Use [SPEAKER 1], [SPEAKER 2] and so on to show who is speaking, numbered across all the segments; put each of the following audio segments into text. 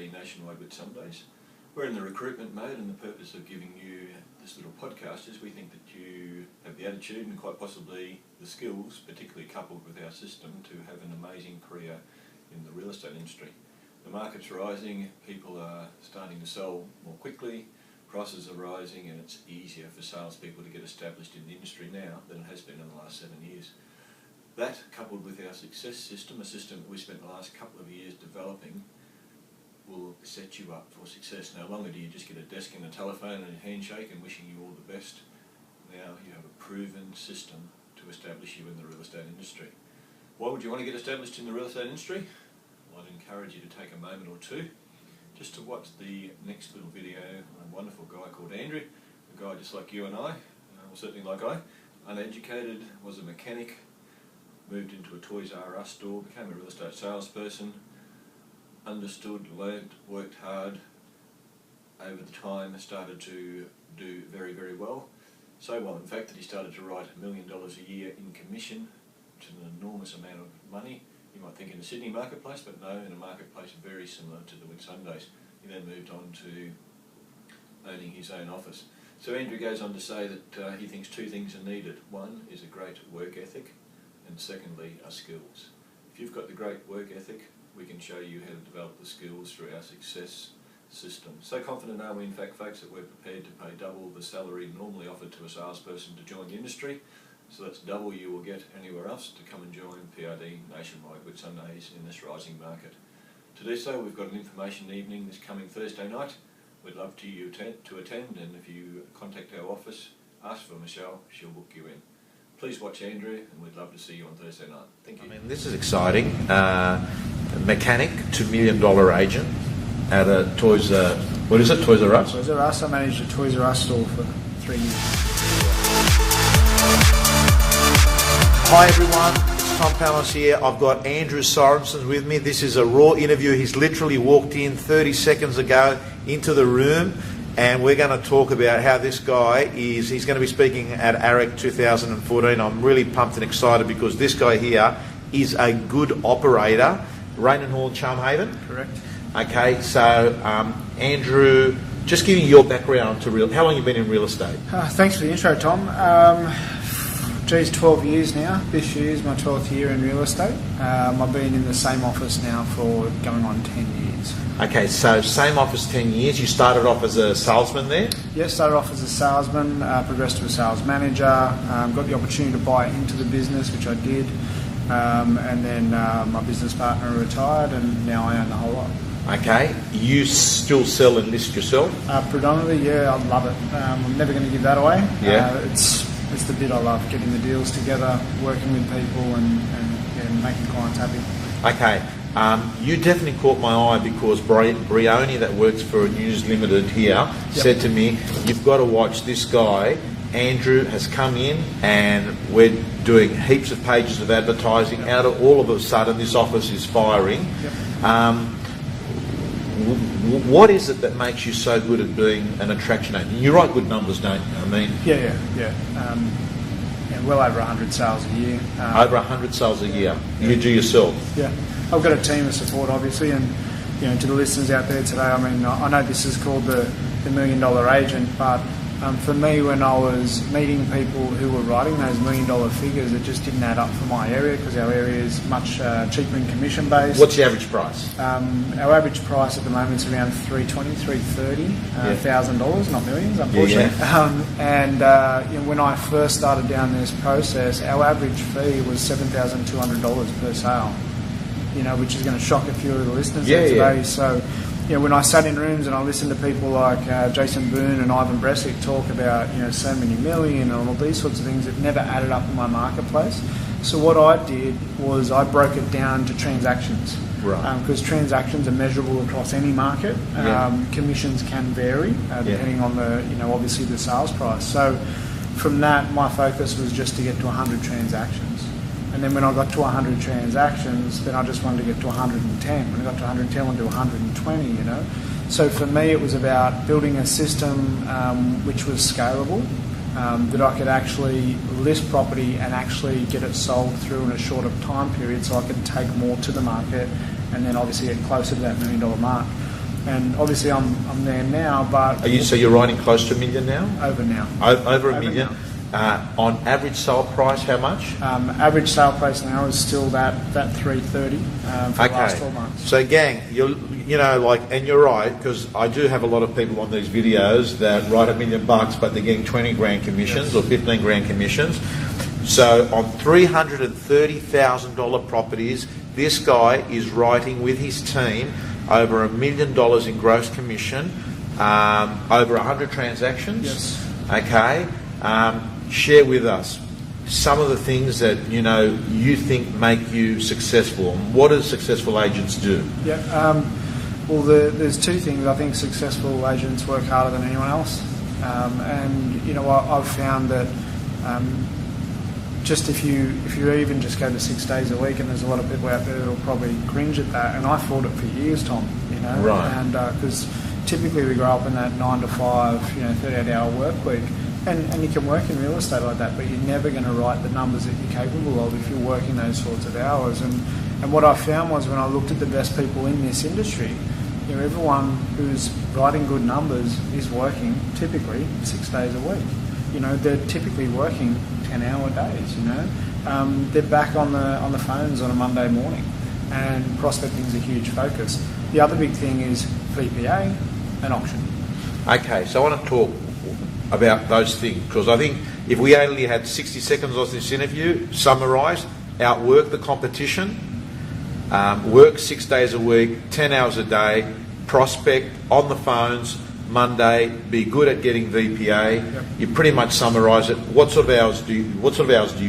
[SPEAKER 1] PRD Nationwide Whitsundays. We're in the recruitment mode, and the purpose of giving you this little podcast is we think that you have the attitude and quite possibly the skills, particularly coupled with our system, to have an amazing career in the real estate industry. The market's rising, people are starting to sell more quickly, prices are rising, and it's easier for salespeople to get established in the industry now than it has been in the last 7 years. That, coupled with our success system, a system that we spent the last couple of years developing, will set you up for success. No longer do you just get a desk and a telephone and a handshake and wishing you all the best. Now you have a proven system to establish you in the real estate industry. Why would you want to get established in the real estate industry? Well, I'd encourage you to take a moment or two just to watch the next little video on a wonderful guy called Andrew, a guy just like you and I, or certainly like I, uneducated, was a mechanic, moved into a Toys R Us store, became a real estate salesperson, understood, learnt, worked hard, over the time started to do very, very well. So well, in fact, that he started to write $1 million a year in commission, which is an enormous amount of money. You might think in the Sydney marketplace, but no, in a marketplace very similar to the Whitsundays. He then moved on to owning his own office. So Andrew goes on to say that he thinks two things are needed. One is a great work ethic, and secondly are skills. If you've got the great work ethic, we can show you how to develop the skills through our success system. So confident are we, in fact, folks, that we're prepared to pay double the salary normally offered to a salesperson to join the industry. So that's double you will get anywhere else to come and join PRD Nationwide Whitsundays in this rising market. To do so, we've got an information evening this coming Thursday night. We'd love you to attend, and if you contact our office, ask for Michelle, she'll book you in. Please watch Andrew, and we'd love to see you on Thursday night. Thank you.
[SPEAKER 2] I mean, this is exciting. Mechanic to $1 million agent at a Toys R Us?
[SPEAKER 3] Toys R Us. I managed a Toys R Us store for 3 years.
[SPEAKER 2] Hi everyone, it's Tom Pallas here. I've got Andrew Sorensen with me. This is a raw interview. He's literally walked in 30 seconds ago into the room, and we're going to talk about how this guy he's going to be speaking at AREC 2014. I'm really pumped and excited because this guy here is a good operator. Raynham Hall, Charmhaven?
[SPEAKER 3] Correct.
[SPEAKER 2] Okay, so Andrew, just giving your background to how long have you been in real estate?
[SPEAKER 3] Thanks for the intro, Tom. 12 years now. This year is my 12th year in real estate. I've been in the same office now for going on 10 years.
[SPEAKER 2] Okay, so same office 10 years. You started off as a salesman there?
[SPEAKER 3] Yes, started off as a salesman, progressed to a sales manager, got the opportunity to buy into the business, which I did, and then my business partner retired, and now I own the whole lot.
[SPEAKER 2] Okay, you still sell and list yourself?
[SPEAKER 3] Predominantly, yeah, I love it. I'm never going to give that away.
[SPEAKER 2] Yeah.
[SPEAKER 3] It's the bit I love, getting the deals together, working with people and making clients happy.
[SPEAKER 2] Okay, you definitely caught my eye because Brioni, that works for News Limited here, said to me, you've got to watch this guy. Andrew has come in and we're doing heaps of pages of advertising. Out of all of a sudden, this office is firing.
[SPEAKER 3] Yep.
[SPEAKER 2] What is it that makes you so good at being an attraction agent? You write good numbers, don't you? I mean,
[SPEAKER 3] yeah. Well over 100 sales a year.
[SPEAKER 2] Over 100 sales a year. You do yourself?
[SPEAKER 3] Yeah, I've got a team of support, obviously, and to the listeners out there today, I mean, I know this is called the $1 million agent, but for me, when I was meeting people who were writing those $1 million figures, it just didn't add up for my area because our area is much cheaper and commission based.
[SPEAKER 2] What's the average price?
[SPEAKER 3] Our average price at the moment is around $330,000, $1,000, not millions, unfortunately.
[SPEAKER 2] Yeah.
[SPEAKER 3] When I first started down this process, our average fee was $7,200 per sale. Which is going to shock a few of the listeners today. Yeah. So. When I sat in rooms and I listened to people like Jason Boone and Ivan Bresic talk about so many million and all these sorts of things, it never added up in my marketplace. So what I did was I broke it down to transactions,
[SPEAKER 2] right?
[SPEAKER 3] Because transactions are measurable across any market. Commissions can vary depending on the obviously the sales price. So from that, my focus was just to get to 100 transactions. And then when I got to 100 transactions, then I just wanted to get to 110. When I got to 110, I wanted to 120, So for me, it was about building a system which was scalable, that I could actually list property and actually get it sold through in a shorter time period so I could take more to the market and then obviously get closer to that $1 million mark. And obviously I'm there now, but
[SPEAKER 2] So you're writing close to $1 million now?
[SPEAKER 3] over now.
[SPEAKER 2] Over $1 million. On average sale price, how much?
[SPEAKER 3] Average sale price now is still that 330 for the last 12 months.
[SPEAKER 2] So, gang, and you're right, because I do have a lot of people on these videos that write $1 million, but they're getting 20 grand commissions or 15 grand commissions. So, on $330,000 properties, this guy is writing with his team over $1 million in gross commission, over 100 transactions.
[SPEAKER 3] Yes.
[SPEAKER 2] Okay. Share with us some of the things that you think make you successful. What do successful agents do?
[SPEAKER 3] Yeah. Well, there's two things. I think successful agents work harder than anyone else, and I've found that just if you even just go to 6 days a week, and there's a lot of people out there that'll probably cringe at that, and I fought it for years, Tom.
[SPEAKER 2] Right.
[SPEAKER 3] And because typically we grow up in that 9 to 5, 38-hour work week. And you can work in real estate like that, but you're never going to write the numbers that you're capable of if you're working those sorts of hours. And what I found was when I looked at the best people in this industry, everyone who's writing good numbers is working typically 6 days a week. They're typically working 10-hour days. They're back on the phones on a Monday morning, and prospecting is a huge focus. The other big thing is VPA and auction.
[SPEAKER 2] Okay, so I want to talk about those things, because I think if we only had 60 seconds of this interview, summarise, outwork the competition, work 6 days a week, 10 hours a day, prospect on the phones, Monday, be good at getting VPA.
[SPEAKER 3] Yep.
[SPEAKER 2] You pretty much summarise it. What sort of hours do you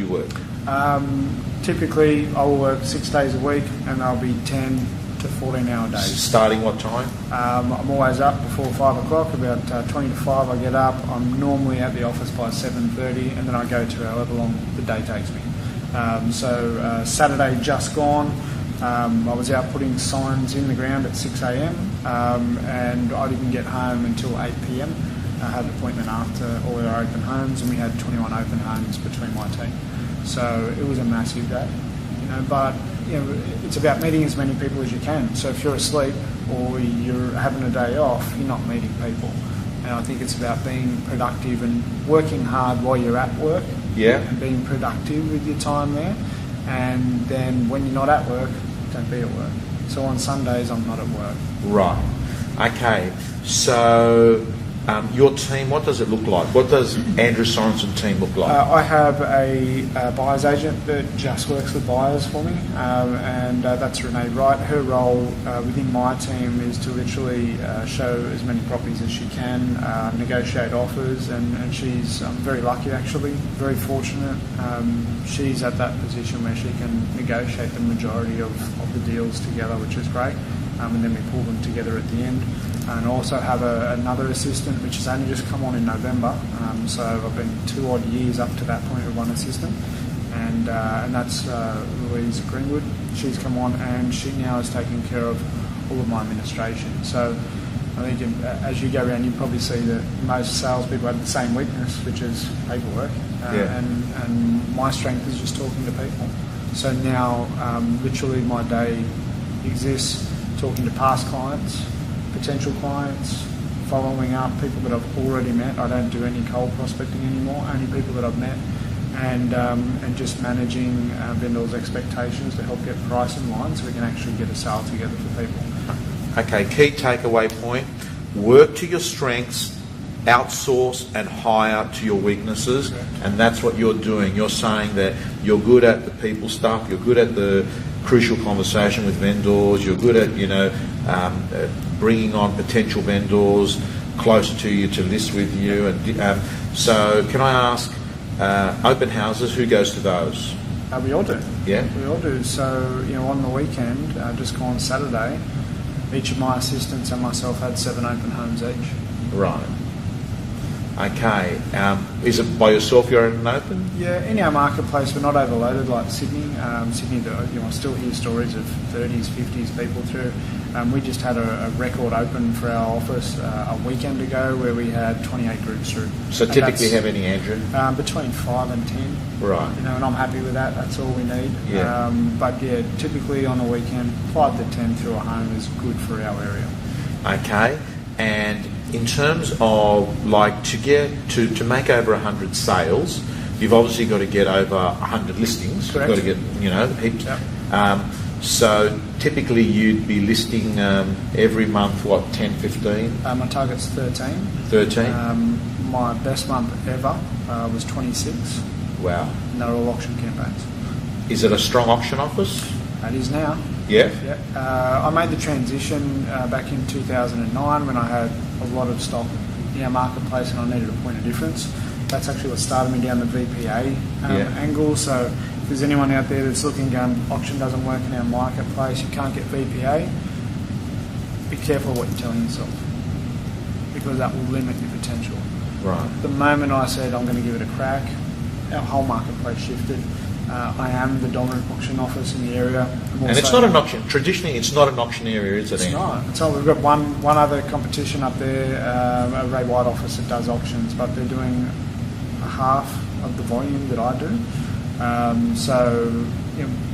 [SPEAKER 2] work?
[SPEAKER 3] Typically, I will work 6 days a week, and they'll be 10 to 14-hour days.
[SPEAKER 2] Starting what time?
[SPEAKER 3] I'm always up before 5 o'clock. About 20 to 5 I get up. I'm normally at the office by 7:30, and then I go to however long the day takes me. Saturday just gone, I was out putting signs in the ground at 6 a.m. And I didn't get home until 8 p.m. I had an appointment after all our open homes, and we had 21 open homes between my team. So it was a massive day, but it's about meeting as many people as you can. So if you're asleep or you're having a day off, you're not meeting people. And I think it's about being productive and working hard while you're at work.
[SPEAKER 2] Yeah.
[SPEAKER 3] And being productive with your time there. And then when you're not at work, don't be at work. So on Sundays, I'm not at work.
[SPEAKER 2] Right. Okay. So your team, what does it look like? What does Andrew Sorensen team look like?
[SPEAKER 3] I have a buyer's agent that just works with buyers for me, and that's Renee Wright. Her role within my team is to literally show as many properties as she can, negotiate offers, and she's very lucky actually, very fortunate. She's at that position where she can negotiate the majority of the deals together, which is great, and then we pull them together at the end. And also have another assistant, which has only just come on in November. So I've been 2 odd years up to that point with one assistant, and that's Louise Greenwood. She's come on, and she now is taking care of all of my administration. So I think as you go around, you probably see that most salespeople have the same weakness, which is paperwork. And my strength is just talking to people. So now, literally, my day exists talking to past clients, potential clients, following up people that I've already met. I don't do any cold prospecting anymore, only people that I've met, and just managing vendors' expectations to help get price in line so we can actually get a sale together for people.
[SPEAKER 2] Okay, key takeaway point, work to your strengths, outsource and hire to your weaknesses.
[SPEAKER 3] Correct.
[SPEAKER 2] And that's what you're doing. You're saying that you're good at the people stuff, you're good at the crucial conversation with vendors, you're good at, bringing on potential vendors closer to you to list with you. And so can I ask, open houses, who goes to those?
[SPEAKER 3] We all do.
[SPEAKER 2] Yeah?
[SPEAKER 3] We all do. So, on the weekend, just gone Saturday, each of my assistants and myself had 7 open homes each.
[SPEAKER 2] Right. Okay. Is it by yourself you're at an open?
[SPEAKER 3] Yeah, in our marketplace, we're not overloaded like Sydney. Sydney, I still hear stories of 30s, 50s people through. We just had a record open for our office a weekend ago where we had 28 groups through.
[SPEAKER 2] So typically how many, Andrew?
[SPEAKER 3] Between 5 and 10.
[SPEAKER 2] Right.
[SPEAKER 3] And I'm happy with that. That's all we need.
[SPEAKER 2] Yeah.
[SPEAKER 3] But yeah, typically on a weekend, 5 to 10 through a home is good for our area.
[SPEAKER 2] Okay, and in terms of like to get to make over 100 sales, you've obviously got to get over 100 listings.
[SPEAKER 3] Correct.
[SPEAKER 2] You've got to get heaps.
[SPEAKER 3] Yep.
[SPEAKER 2] So typically you'd be listing every month, what, 10, 15?
[SPEAKER 3] My target's 13.
[SPEAKER 2] 13?
[SPEAKER 3] My best month ever was 26.
[SPEAKER 2] Wow.
[SPEAKER 3] And they're all auction campaigns.
[SPEAKER 2] Is it a strong auction office?
[SPEAKER 3] It is now.
[SPEAKER 2] Yeah.
[SPEAKER 3] Yeah. I made the transition back in 2009 when I had a lot of stock in our marketplace and I needed a point of difference. That's actually what started me down the VPA angle. So if there's anyone out there that's looking going, auction doesn't work in our marketplace, you can't get VPA, be careful what you're telling yourself, because that will limit your potential.
[SPEAKER 2] Right.
[SPEAKER 3] The moment I said I'm going to give it a crack, our whole marketplace shifted. I am the dominant auction office in the area.
[SPEAKER 2] And it's not an auction. Traditionally, it's not an auction area, is it?
[SPEAKER 3] It's not. It's not. We've got one other competition up there, a Ray White office that does auctions, but they're doing a half of the volume that I do. So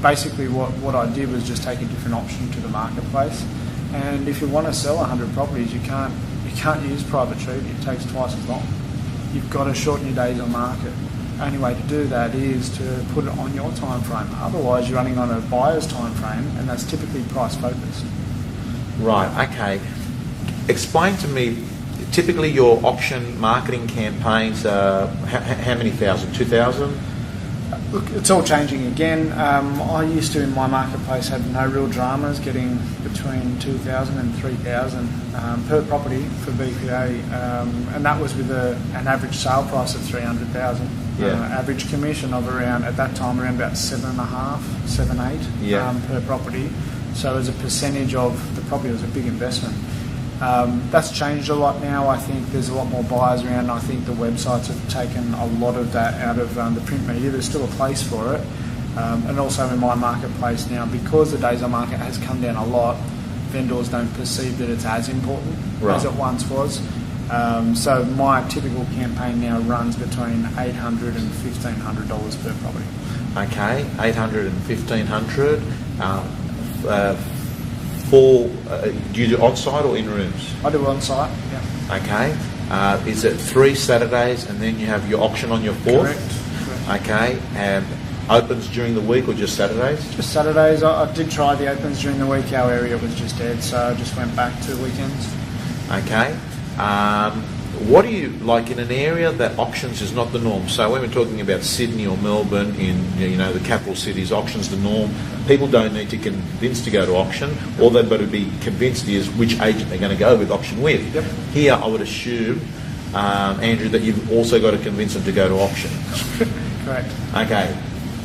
[SPEAKER 3] basically, what I did was just take a different option to the marketplace. And if you want to sell 100 properties, you can't use private treaty. It takes twice as long. You've got to shorten your days on market. Only way to do that is to put it on your time frame. Otherwise, you're running on a buyer's time frame, and that's typically price focused.
[SPEAKER 2] Right. Okay. Explain to me. Typically, your auction marketing campaigns are how many thousand? 2,000.
[SPEAKER 3] Look, it's all changing again. I used to, in my marketplace, have no real dramas, getting between 2,000 and 3,000 per property for BPA, and that was with an average sale price of 300,000.
[SPEAKER 2] Yeah.
[SPEAKER 3] Average commission of around about 7.5, 7.8 per property. So as a percentage of the property, it was a big investment. That's changed a lot now. I think there's a lot more buyers around. I think the websites have taken a lot of that out of the print media. There's still a place for it. And also in my marketplace now, because the days on market has come down a lot, vendors don't perceive that it's as important as it once was. So my typical campaign now runs between $800 and $1,500 per property.
[SPEAKER 2] Okay, $800 and $1,500. Do you do on-site or in rooms?
[SPEAKER 3] I do on-site, yeah.
[SPEAKER 2] Okay. Is it 3 Saturdays and then you have your auction on your 4th?
[SPEAKER 3] Correct.
[SPEAKER 2] Okay. And opens during the week or just Saturdays?
[SPEAKER 3] Just Saturdays. I did try the opens during the week. Our area was just dead, so I just went back to weekends.
[SPEAKER 2] Okay. What do you like in an area that auctions is not the norm? So when we're talking about Sydney or Melbourne, in the capital cities, auctions the norm. People don't need to convince to go to auction. All they've got to be convinced is which agent they're going to go with auction with.
[SPEAKER 3] Yep.
[SPEAKER 2] Here, I would assume, Andrew, that you've also got to convince them to go to auction.
[SPEAKER 3] Correct.
[SPEAKER 2] Okay.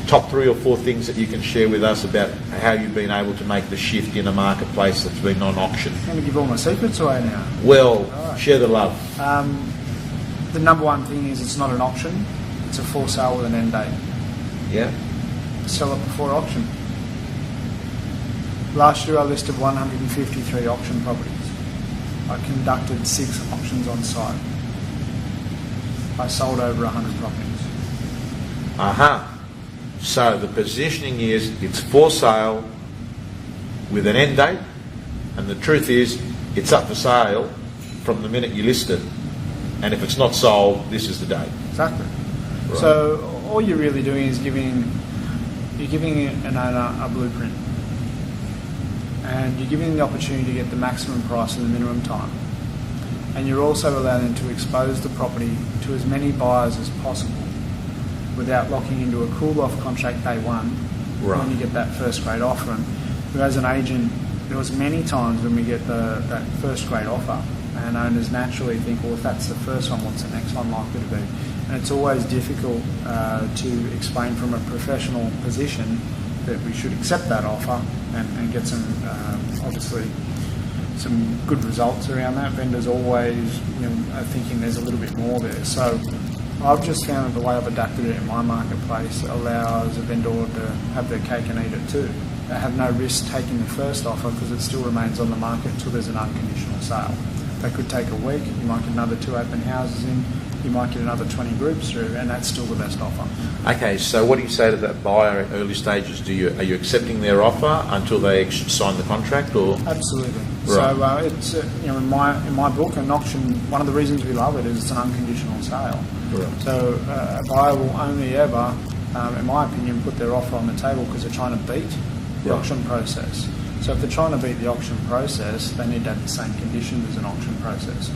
[SPEAKER 2] Top 3 or 4 things that you can share with us about how you've been able to make the shift in a marketplace that's been on auction.
[SPEAKER 3] I'm going to give all my secrets away now.
[SPEAKER 2] Well, share the love.
[SPEAKER 3] The number one thing is it's not an auction. It's a for sale with an end date.
[SPEAKER 2] Yeah.
[SPEAKER 3] Sell it before auction. Last year I listed 153 auction properties. I conducted 6 auctions on site. I sold over 100 properties.
[SPEAKER 2] Aha. So the positioning is it's for sale with an end date, and the truth is it's up for sale from the minute you list it. And if it's not sold, this is the date.
[SPEAKER 3] Exactly.
[SPEAKER 2] Right.
[SPEAKER 3] So all you're really doing is giving an owner a blueprint, and you're giving them the opportunity to get the maximum price in the minimum time. And you're also allowing them to expose the property to as many buyers as possible without locking into a cool-off contract day one when you get that first-grade offer. And as an agent, there was many times when we get that first-grade offer, and owners naturally think, well, if that's the first one, what's the next one likely to be? And it's always difficult to explain from a professional position that we should accept that offer and get some, obviously, some good results around that. Vendors always are thinking there's a little bit more there. So I've just found that the way I've adapted it in my marketplace allows a vendor to have their cake and eat it too. They have no risk taking the first offer because it still remains on the market until there's an unconditional sale. That could take a week. You might get another 2 open houses in. You might get another 20 groups through, and that's still the best offer.
[SPEAKER 2] Okay, so what do you say to that buyer at early stages? Are you accepting their offer until they sign the contract, or?
[SPEAKER 3] Absolutely.
[SPEAKER 2] Right.
[SPEAKER 3] So it's in my book, an auction. One of the reasons we love it is it's an unconditional sale.
[SPEAKER 2] Right.
[SPEAKER 3] So a buyer will only ever, in my opinion, put their offer on the table because they're trying to beat the
[SPEAKER 2] Right.
[SPEAKER 3] auction process. So if they're trying to beat the auction process, they need to have the same conditions as an auction process.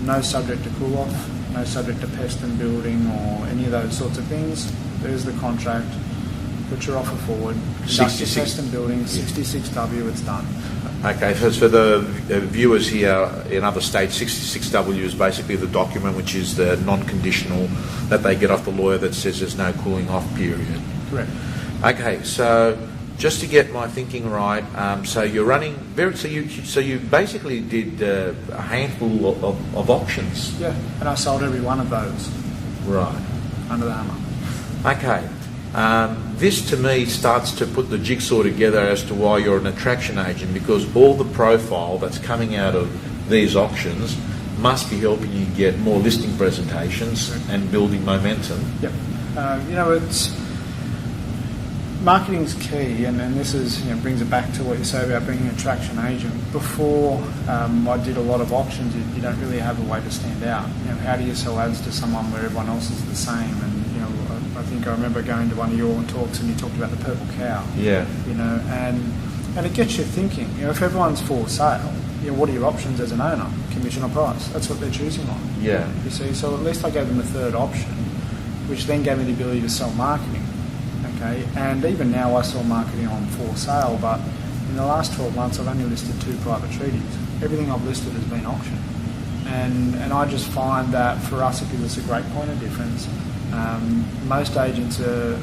[SPEAKER 3] No subject to cool off, no subject to pest and building or any of those sorts of things. There's the contract. Put your offer forward. Conduct your pest and building. 66W. It's done.
[SPEAKER 2] Okay, so for the viewers here in other states, 66W is basically the document which is the non-conditional that they get off the lawyer that says there's no cooling off period.
[SPEAKER 3] Correct.
[SPEAKER 2] Okay, so just to get my thinking right, so you're running so you basically did a handful of auctions.
[SPEAKER 3] Yeah, and I sold every one of those
[SPEAKER 2] Right.
[SPEAKER 3] under the hammer.
[SPEAKER 2] Okay. This to me starts to put the jigsaw together as to why you're an attraction agent, because all the profile that's coming out of these auctions must be helping you get more listing presentations and building momentum.
[SPEAKER 3] Yep. It's marketing's key, and this is brings it back to what you say about being an attraction agent. Before I did a lot of auctions, you don't really have a way to stand out. How do you sell ads to someone where everyone else is the same? And I think I remember going to one of your talks and you talked about the purple cow.
[SPEAKER 2] Yeah.
[SPEAKER 3] And it gets you thinking. If everyone's for sale, what are your options as an owner? Commission or price? That's what they're choosing on.
[SPEAKER 2] Yeah.
[SPEAKER 3] You see, so at least I gave them a third option, which then gave me the ability to sell marketing. Okay, and even now I sell marketing on for sale, but in the last 12 months I've only listed 2 private treaties. Everything I've listed has been auction, and I just find that for us it gives us a great point of difference. Most agents are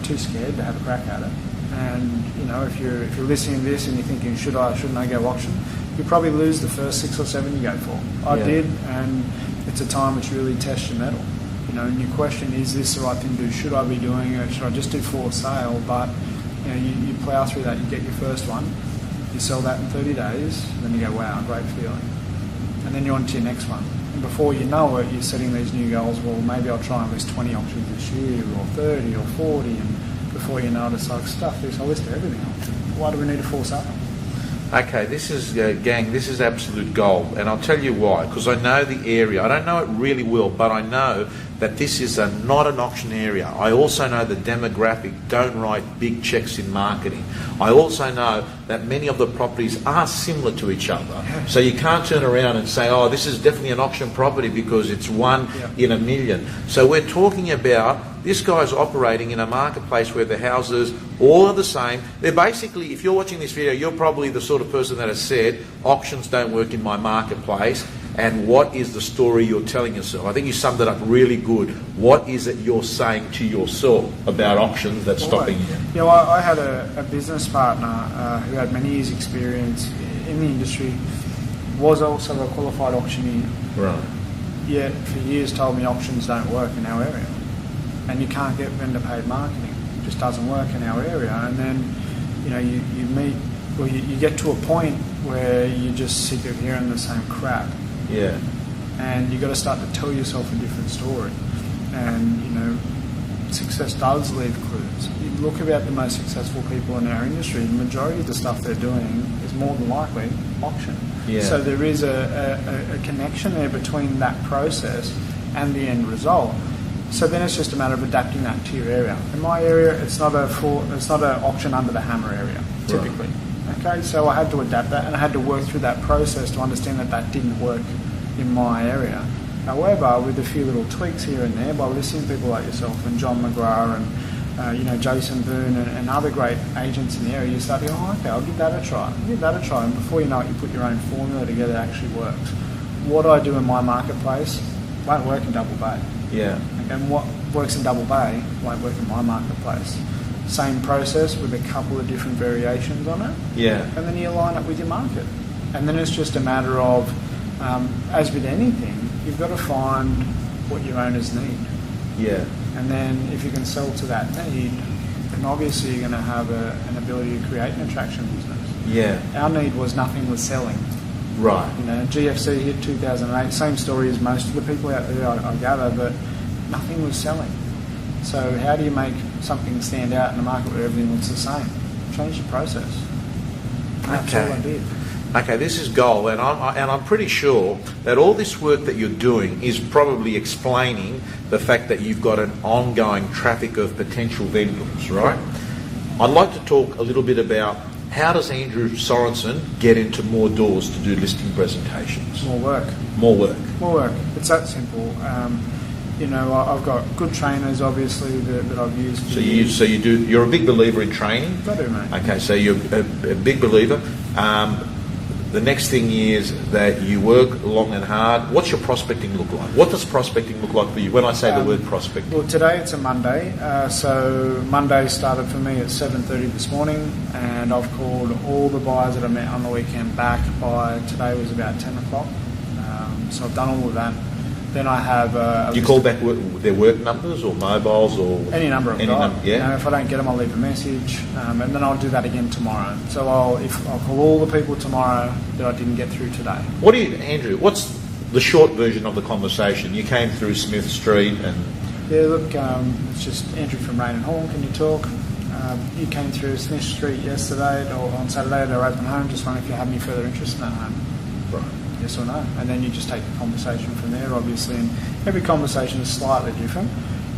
[SPEAKER 3] too scared to have a crack at it, and if you're listening to this and you're thinking shouldn't I go auction, you probably lose the first 6 or 7 you go for. I did, and it's a time which really tests your mettle. And your question is this the right thing to do? Should I be doing it? Should I just do for sale? But you plough through that, you get your first one, you sell that in 30 days, and then you go, wow, great feeling. And then you're on to your next one. And before you know it, you're setting these new goals. Well, maybe I'll try and list 20 auctions this year, or 30 or 40, and before you know it, it's like, stuff this, I'll list everything auction. Why do we need a for sale?
[SPEAKER 2] Okay, this is, gang, this is absolute gold, and I'll tell you why, because I know the area. I don't know it really well, but I know that this is not an auction area. I also know the demographic don't write big checks in marketing. I also know that many of the properties are similar to each other. So you can't turn around and say, oh, this is definitely an auction property because it's one in a million. So we're talking about this guy's operating in a marketplace where the houses all are the same. They're basically, if you're watching this video, you're probably the sort of person that has said, auctions don't work in my marketplace. And what is the story you're telling yourself? I think you summed it up really good. What is it you're saying to yourself about auctions that's stopping you?
[SPEAKER 3] I had a business partner who had many years' experience in the industry, was also a qualified auctioneer.
[SPEAKER 2] Right.
[SPEAKER 3] Yet for years told me auctions don't work in our area. And you can't get vendor paid marketing. It just doesn't work in our area. And then, you get to a point where you just sick of hearing the same crap.
[SPEAKER 2] Yeah.
[SPEAKER 3] And you've got to start to tell yourself a different story. And, success does leave clues. You look about the most successful people in our industry, the majority of the stuff they're doing is more than likely auction.
[SPEAKER 2] Yeah.
[SPEAKER 3] So there is a connection there between that process and the end result. So then it's just a matter of adapting that to your area. In my area, it's not an auction under the hammer area, typically. Right. Okay, so I had to adapt that, and I had to work through that process to understand that didn't work in my area. However, with a few little tweaks here and there, by listening to people like yourself and John McGrath and Jason Boone and other great agents in the area, you start to go, oh, okay, I'll give that a try. And before you know it, you put your own formula together that actually works. What I do in my marketplace won't work in Double Bay.
[SPEAKER 2] Yeah.
[SPEAKER 3] And what works in Double Bay won't work in my marketplace. Same process with a couple of different variations on it.
[SPEAKER 2] Yeah.
[SPEAKER 3] And then you align it with your market. And then it's just a matter of, as with anything, you've got to find what your owners need.
[SPEAKER 2] Yeah.
[SPEAKER 3] And then if you can sell to that need, then obviously you're going to have an ability to create an attraction business.
[SPEAKER 2] Yeah.
[SPEAKER 3] Our need was nothing was selling.
[SPEAKER 2] Right.
[SPEAKER 3] You know, GFC hit 2008. Same story as most of the people out there, I gather, but nothing was selling. So how do you make something stand out in a market where everything looks the same? Change the process. That's all I did.
[SPEAKER 2] Okay, this is gold, and I'm pretty sure that all this work that you're doing is probably explaining the fact that you've got an ongoing traffic of potential vendors, right? I'd like to talk a little bit about how does Andrew Sorensen get into more doors to do listing presentations?
[SPEAKER 3] More work.
[SPEAKER 2] More work.
[SPEAKER 3] More work. It's that simple. You know, I've got good trainers, obviously, that I've used.
[SPEAKER 2] You're a big believer in training.
[SPEAKER 3] I do, mate.
[SPEAKER 2] Okay, so you're a big believer. The next thing is that you work long and hard. What's your prospecting look like? What does prospecting look like for you when I say the word prospecting?
[SPEAKER 3] Well, today it's a Monday. So Monday started for me at 7:30 this morning, and I've called all the buyers that I met on the weekend back by today was about 10 o'clock. So I've done all of that. Then I have...
[SPEAKER 2] you call back their work numbers or mobiles or...
[SPEAKER 3] Any number of guys.
[SPEAKER 2] Yeah.
[SPEAKER 3] You know, if I don't get them, I'll leave a message, and then I'll do that again tomorrow. So I'll call all the people tomorrow that I didn't get through today.
[SPEAKER 2] Andrew, what's the short version of the conversation? You came through Smith Street and...
[SPEAKER 3] Yeah, look, it's just Andrew from Rain and Horn, can you talk? You came through Smith Street yesterday, or on Saturday at our open home, just wondering if you have any further interest in that home.
[SPEAKER 2] Right.
[SPEAKER 3] Yes or no, and then you just take the conversation from there, obviously, and every conversation is slightly different,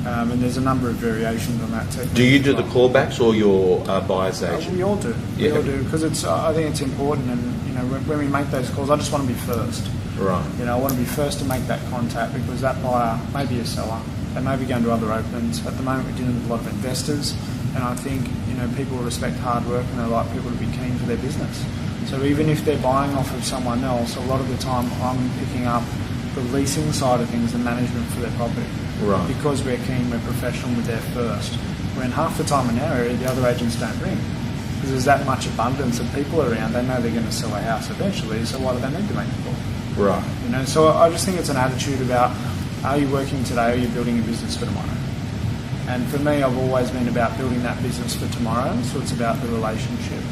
[SPEAKER 3] and there's a number of variations on that technique.
[SPEAKER 2] Do you do the callbacks or your buyer's agent?
[SPEAKER 3] We all do. We all do, because I think it's important, and you know, when we make those calls, I just want to be first.
[SPEAKER 2] Right.
[SPEAKER 3] You know, I want to be first to make that contact, because that buyer may be a seller, they may be going to other opens. At the moment, we're dealing with a lot of investors, and I think, you know, people respect hard work and they like people to be keen for their business. So even if they're buying off of someone else, a lot of the time I'm picking up the leasing side of things and management for their property.
[SPEAKER 2] Right.
[SPEAKER 3] Because we're keen, we're professional, we're there first. When half the time in our area, the other agents don't ring. Because there's that much abundance of people around, they know they're going to sell a house eventually, so why do they need to make the call?
[SPEAKER 2] Right.
[SPEAKER 3] You know, so I just think it's an attitude about, are you working today, or are you building a business for tomorrow? And for me, I've always been about building that business for tomorrow, so it's about the relationship.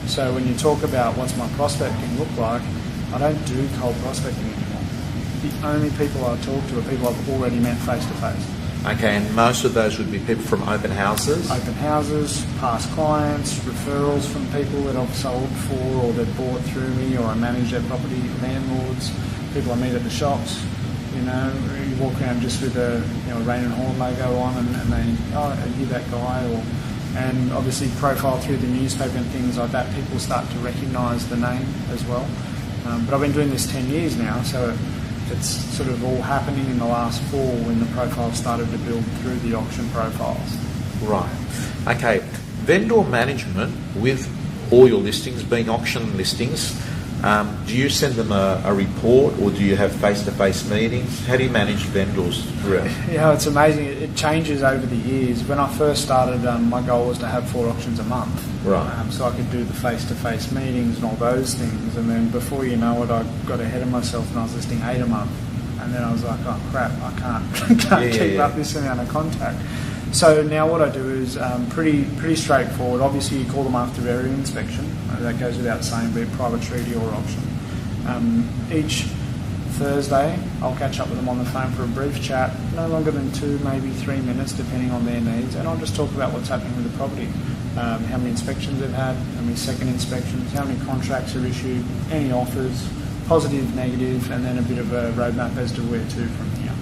[SPEAKER 3] So when you talk about what's my prospecting look like, I don't do cold prospecting anymore. The only people I talk to are people I've already met face to face.
[SPEAKER 2] Okay, and most of those would be people from open houses?
[SPEAKER 3] Open houses, past clients, referrals from people that I've sold for or that bought through me, or I manage their property, landlords, people I meet at the shops. You know, you walk around just with a Rain and Horn logo on, and they, oh, are you that guy? And obviously profile through the newspaper and things like that, people start to recognise the name as well. But I've been doing this 10 years now, so it's sort of all happening in the last 4 when the profiles started to build through the auction profiles.
[SPEAKER 2] Right. Okay. Vendor management with all your listings being auction listings, do you send them a report, or do you have face-to-face meetings? How do you manage vendors throughout?
[SPEAKER 3] Yeah, it's amazing. It changes over the years. When I first started, my goal was to have 4 auctions a month.
[SPEAKER 2] Right.
[SPEAKER 3] So I could do the face-to-face meetings and all those things. And then before you know it, I got ahead of myself and I was listing 8 a month. And then I was like, oh crap, I can't keep up this amount of contact. So now what I do is pretty straightforward. Obviously, you call them after every inspection. That goes without saying, be it private treaty or auction. Each Thursday, I'll catch up with them on the phone for a brief chat, no longer than 2, maybe 3 minutes, depending on their needs, and I'll just talk about what's happening with the property, how many inspections they've had, how many second inspections, how many contracts are issued, any offers, positive, negative, and then a bit of a roadmap as to where to from here.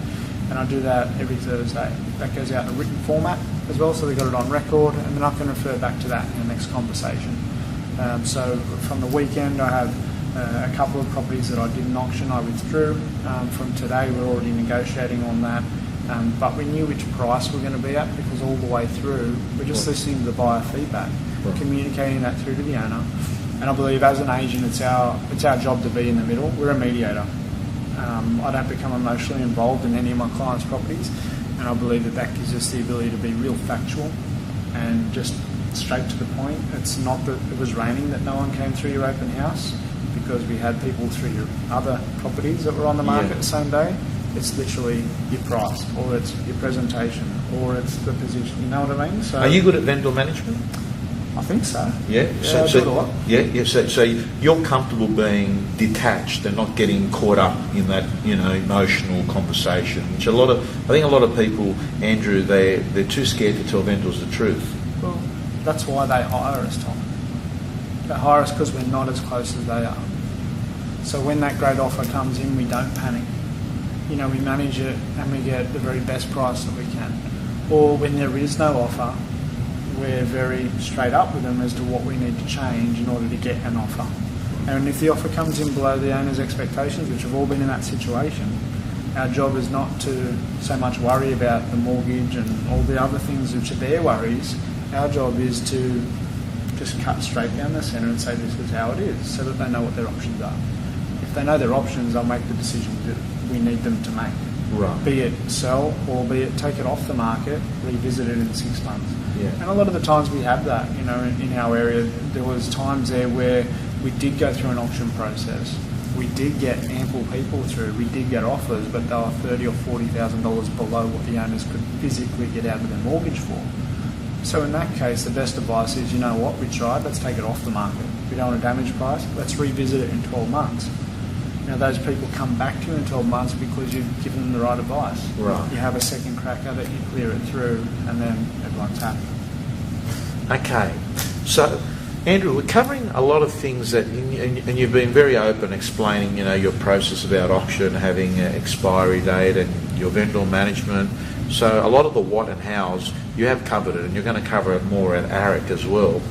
[SPEAKER 3] And I do that every Thursday. That goes out in a written format as well, so they've got it on record, and then I can refer back to that in the next conversation. So from the weekend, I have a couple of properties that I didn't auction, I withdrew. From today, we're already negotiating on that. But we knew which price we're going to be at, because all the way through, we're just listening to the buyer feedback, communicating that through to the owner. And I believe as an agent, it's our job to be in the middle. We're a mediator. I don't become emotionally involved in any of my clients' properties, and I believe that gives us the ability to be real factual and just straight to the point. It's not that it was raining that no one came through your open house, because we had people through your other properties that were on the market the same day. It's literally your price, or it's your presentation, or it's the position. You know what I mean? So,
[SPEAKER 2] are you good at vendor management?
[SPEAKER 3] I think so.
[SPEAKER 2] Yeah.
[SPEAKER 3] Yeah, I do it a lot.
[SPEAKER 2] Yeah. So you're comfortable being detached and not getting caught up in that, emotional conversation, which I think a lot of people, Andrew, they're too scared to tell vendors the truth.
[SPEAKER 3] Well, that's why they hire us, Tom. They hire us because we're not as close as they are. So when that great offer comes in, we don't panic. We manage it and we get the very best price that we can. Or when there is no offer, we're very straight up with them as to what we need to change in order to get an offer. And if the offer comes in below the owner's expectations, which have all been in that situation, our job is not to so much worry about the mortgage and all the other things which are their worries. Our job is to just cut straight down the centre and say this is how it is, so that they know what their options are. If they know their options, they'll make the decision that we need them to make.
[SPEAKER 2] Right.
[SPEAKER 3] Be it sell or be it take it off the market, revisit it in 6 months.
[SPEAKER 2] Yeah.
[SPEAKER 3] And a lot of the times we have that, in our area. There was times there where we did go through an auction process. We did get ample people through. We did get offers, but they were $30,000 or $40,000 below what the owners could physically get out of their mortgage for. So in that case, the best advice is, we tried, let's take it off the market. We don't want a damage price, let's revisit it in 12 months. Those people come back to you in 12 months because you've given them the right advice.
[SPEAKER 2] Right.
[SPEAKER 3] You have a second crack at it, you clear it through, and then everyone's happy.
[SPEAKER 2] Okay. So, Andrew, we're covering a lot of things and you've been very open explaining, your process about auction, having an expiry date and your vendor management. So a lot of the what and hows, you have covered it, and you're going to cover it more at AREC as well.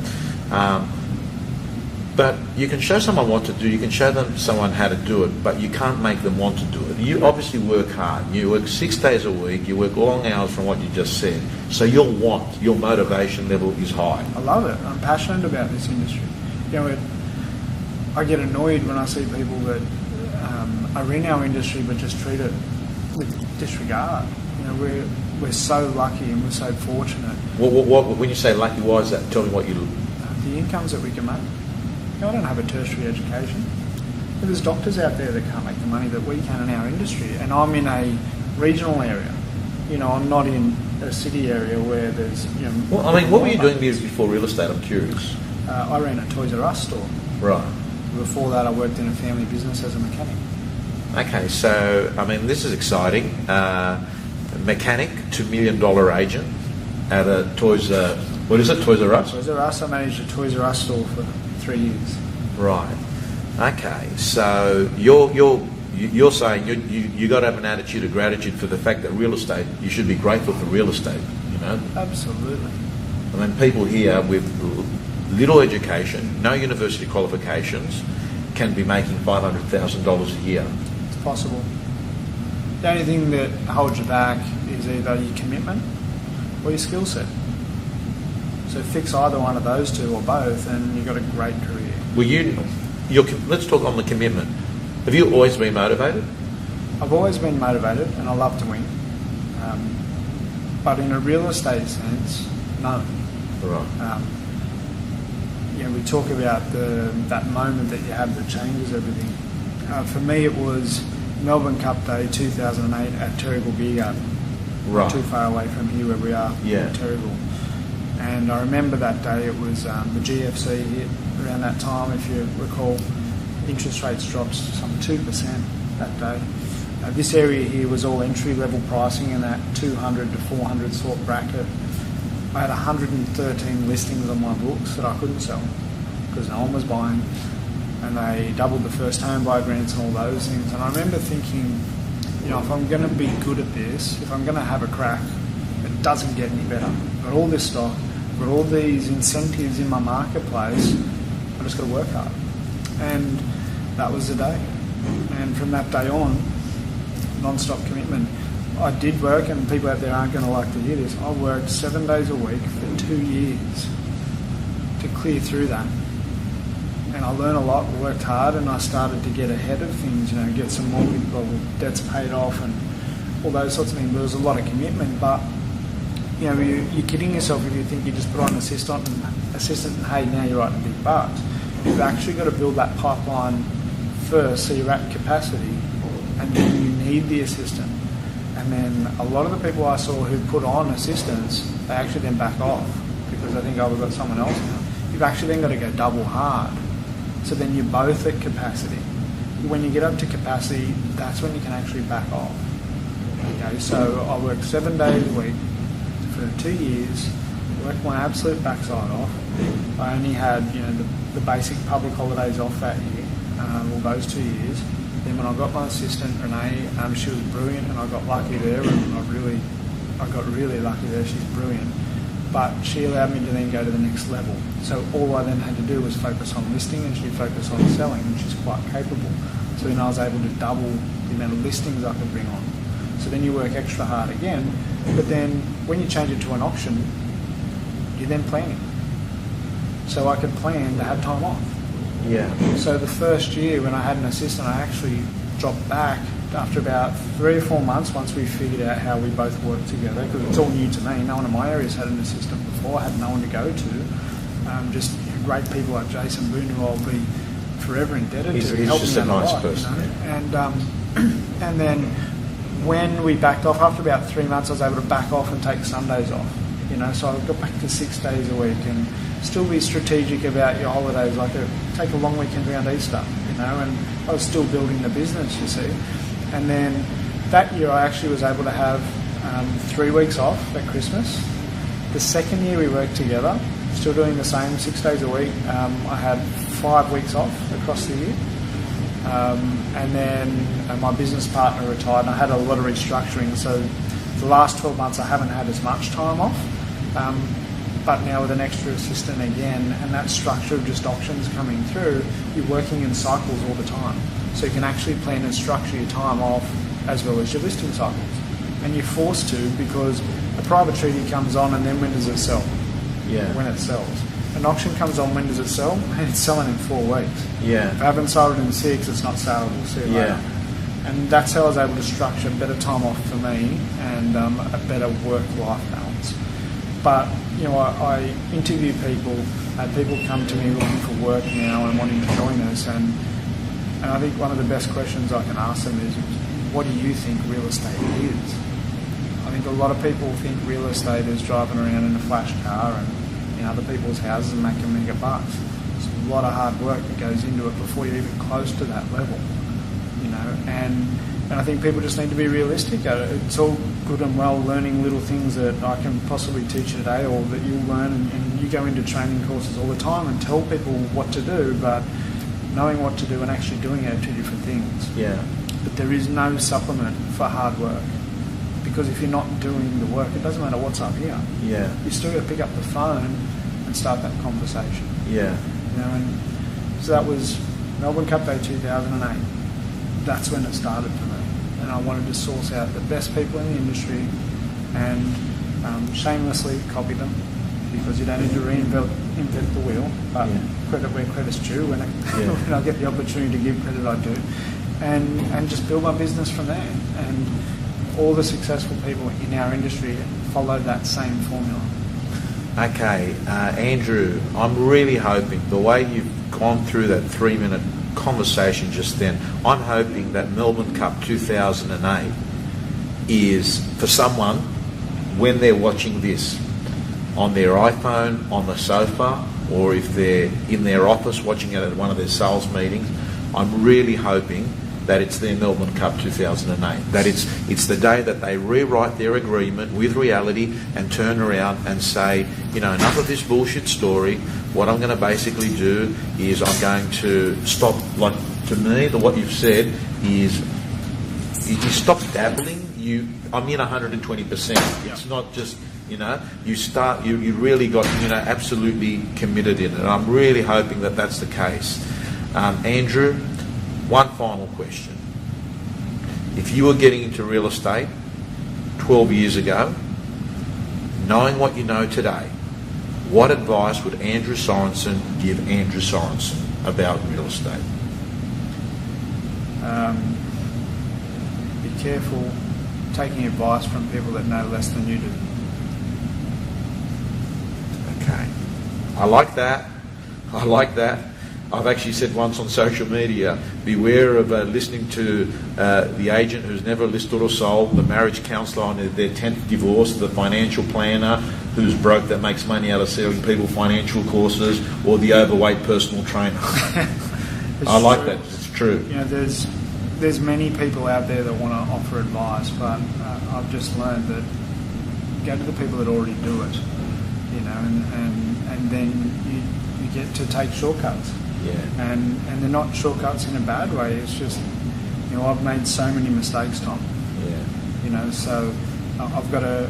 [SPEAKER 2] But you can show someone what to do, you can show someone how to do it, but you can't make them want to do it. You obviously work hard. You work 6 days a week, you work long hours from what you just said. So your motivation level is high.
[SPEAKER 3] I love it. I'm passionate about this industry. I get annoyed when I see people that are in our industry but just treat it with disregard. We're so lucky and we're so fortunate.
[SPEAKER 2] What, when you say lucky, why is that? Tell me what you...
[SPEAKER 3] The incomes that we can make. I don't have a tertiary education. There's doctors out there that can't make the money that we can in our industry, and I'm in a regional area. I'm not in a city area where there's...
[SPEAKER 2] what were you doing before real estate? I'm curious.
[SPEAKER 3] I ran a Toys R Us store.
[SPEAKER 2] Right.
[SPEAKER 3] Before that, I worked in a family business as a mechanic.
[SPEAKER 2] Okay, so, this is exciting. Mechanic, $2 million agent at a Toys R Us?
[SPEAKER 3] Toys R Us. I managed a Toys R Us store for 3 years.
[SPEAKER 2] Right. Okay. So you're saying you got to have an attitude of gratitude for the fact that real estate. You should be grateful for real estate.
[SPEAKER 3] Absolutely.
[SPEAKER 2] People here with little education, no university qualifications, can be making $500,000 a year.
[SPEAKER 3] It's possible. The only thing that holds you back is either your commitment or your skill set. So fix either one of those two or both, and you've got a great career.
[SPEAKER 2] Let's talk on the commitment. Have you always been motivated?
[SPEAKER 3] I've always been motivated, and I love to win. But in a real estate sense, no.
[SPEAKER 2] Right.
[SPEAKER 3] We talk about that moment that you have that changes everything. For me, it was Melbourne Cup Day 2008 at Terrigal Beer Garden.
[SPEAKER 2] Right.
[SPEAKER 3] Not too far away from here where we are in Terrigal. And I remember that day, it was the GFC hit around that time, if you recall. Interest rates dropped some 2% that day. This area here was all entry-level pricing in that 200 to 400 sort bracket. I had 113 listings on my books that I couldn't sell because no one was buying, and they doubled the first home buyer grants and all those things. And I remember thinking, if I'm going to be good at this, if I'm going to have a crack, it doesn't get any better. I've got all this stock, I've got all these incentives in my marketplace, I've just got to work hard. And that was the day. And from that day on, non-stop commitment. I did work, and people out there aren't going to like to hear this, I worked 7 days a week for 2 years to clear through that. And I learned a lot, worked hard, and I started to get ahead of things, get some mortgage debts paid off and all those sorts of things. There was a lot of commitment, but you're kidding yourself if you think you just put on an assistant and hey, now you're writing big bucks. You've actually got to build that pipeline first so you're at capacity, and then you need the assistant. And then a lot of the people I saw who put on assistants, they actually then back off because they think, we've got someone else now. you've actually then got to go double hard. So then you're both at capacity. When you get up to capacity, that's when you can actually back off. Okay, so I worked 7 days a week for 2 years, worked my absolute backside off. I only had, the basic public holidays off that year, those 2 years. Then when I got my assistant, Renee, she was brilliant, and I got lucky there, and I got really lucky there. She's brilliant. But she allowed me to then go to the next level. So all I then had to do was focus on listing, and she focused on selling, and she's quite capable. So then I was able to double the amount of listings I could bring on. So then you work extra hard again, but then when you change it to an auction, you're then planning. So I could plan to have time off.
[SPEAKER 2] Yeah.
[SPEAKER 3] So the first year when I had an assistant, I actually dropped back after about 3 or 4 months once we figured out how we both worked together, because it's all new to me. No one in my area's had an assistant before. I had no one to go to. Just great people like Jason Boone, who I'll be forever indebted to.
[SPEAKER 2] He's
[SPEAKER 3] help
[SPEAKER 2] just
[SPEAKER 3] me
[SPEAKER 2] a
[SPEAKER 3] out
[SPEAKER 2] nice
[SPEAKER 3] lot,
[SPEAKER 2] person.
[SPEAKER 3] And then when we backed off, after about 3 months, I was able to back off and take Sundays off. So I got back to 6 days a week and still be strategic about your holidays, like take a long weekend around Easter, and I was still building the business, you see. And then that year I actually was able to have 3 weeks off at Christmas. The second year we worked together, still doing the same 6 days a week. I had 5 weeks off across the year. And then my business partner retired, and I had a lot of restructuring, so the last 12 months I haven't had as much time off. But now with an extra assistant again, and that structure of just auctions coming through, you're working in cycles all the time. So you can actually plan and structure your time off as well as your listing cycles. And you're forced to, because a private treaty comes on, and then when does it sell?
[SPEAKER 2] Yeah.
[SPEAKER 3] When it sells. An auction comes on, when does it sell? And it's selling in 4 weeks.
[SPEAKER 2] Yeah.
[SPEAKER 3] If I haven't sold it in 6, it's not saleable. See you later. And that's how I was able to structure better time off for me and a better work-life balance. But, I interview people, people come to me looking for work now and wanting to join us, and I think one of the best questions I can ask them is, what do you think real estate is? I think a lot of people think real estate is driving around in a flash car and in other people's houses and making mega bucks. There's a lot of hard work that goes into it before you're even close to that level, and I think people just need to be realistic. It's all good and well learning little things that I can possibly teach you today, or that you'll learn, and you go into training courses all the time and tell people what to do, but knowing what to do and actually doing it are two different things.
[SPEAKER 2] Yeah.
[SPEAKER 3] But there is no supplement for hard work, because if you're not doing the work, it doesn't matter what's up here.
[SPEAKER 2] Yeah.
[SPEAKER 3] You still got to pick up the phone and start that conversation.
[SPEAKER 2] Yeah.
[SPEAKER 3] And so that was Melbourne Cup Day 2008. That's when it started for me. And I wanted to source out the best people in the industry and shamelessly copy them, because you don't need to invent the wheel, but credit where credit's due. When I get the opportunity to give credit, I do. And just build my business from there. And all the successful people in our industry follow that same formula.
[SPEAKER 2] Okay, Andrew, I'm really hoping the way you've gone through that 3-minute conversation just then, I'm hoping that Melbourne Cup 2008 is for someone, when they're watching this on their iPhone, on the sofa, or if they're in their office watching it at one of their sales meetings, I'm really hoping that it's their Melbourne Cup 2008. That it's the day that they rewrite their agreement with reality and turn around and say, enough of this bullshit story. What I'm going to basically do is I'm going to stop, to me, what you've said is you stop dabbling. I'm in 120%. It's not just, you really got, absolutely committed in it. And I'm really hoping that that's the case. Andrew, one final question. If you were getting into real estate 12 years ago, knowing what you know today, what advice would Andrew Sorensen give Andrew Sorensen about real estate?
[SPEAKER 3] Be careful taking advice from people that know less than you do.
[SPEAKER 2] Okay. I like that. I've actually said once on social media, beware of listening to the agent who's never listed or sold, the marriage counsellor on their 10th divorce, the financial planner who's broke that makes money out of selling people financial courses, or the overweight personal trainer. I like that. It's true.
[SPEAKER 3] You know, there's many people out there that want to offer advice, but I've just learned that go to the people that already do it, you know, and then you get to take shortcuts.
[SPEAKER 2] Yeah.
[SPEAKER 3] And they're not shortcuts in a bad way. It's just, you know, I've made so many mistakes, Tom.
[SPEAKER 2] Yeah.
[SPEAKER 3] You know, so I've got a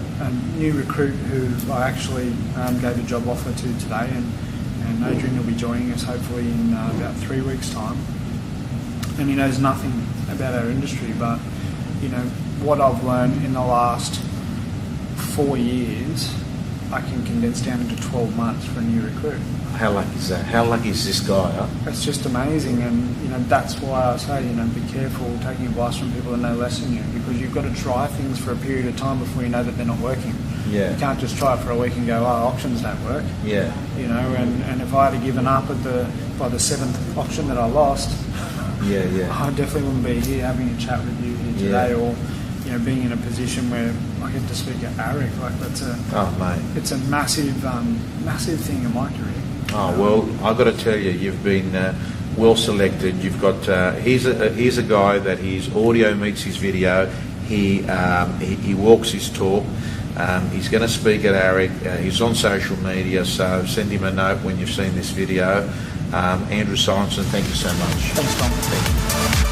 [SPEAKER 3] new recruit who I actually gave a job offer to today, and Adrian will be joining us hopefully in about 3 weeks' time. And he knows nothing about our industry, but, you know, what I've learned in the last 4 years, I can condense down into 12 months for a new recruit.
[SPEAKER 2] How lucky is that? How lucky is this guy, huh?
[SPEAKER 3] It's just amazing, and you know that's why I say, you know, be careful taking advice from people that know less than you, because you've got to try things for a period of time before you know that they're not working.
[SPEAKER 2] Yeah.
[SPEAKER 3] You can't just try it for a week and go, oh, auctions don't work.
[SPEAKER 2] Yeah.
[SPEAKER 3] You know, and if I had given up by the 7th auction that I lost,
[SPEAKER 2] Yeah.
[SPEAKER 3] I definitely wouldn't be here having a chat with you here today, or you know, being in a position where I get to speak at ARIC. Like that's it's a massive thing in my career.
[SPEAKER 2] Oh well, I've got to tell you, you've been well selected. You've got here's a guy that his audio meets his video. He walks his talk. He's going to speak at ARIC. He's on social media, so send him a note when you've seen this video. Andrew Sorensen, thank you so much.
[SPEAKER 3] Thanks, Tom.
[SPEAKER 2] Thank you.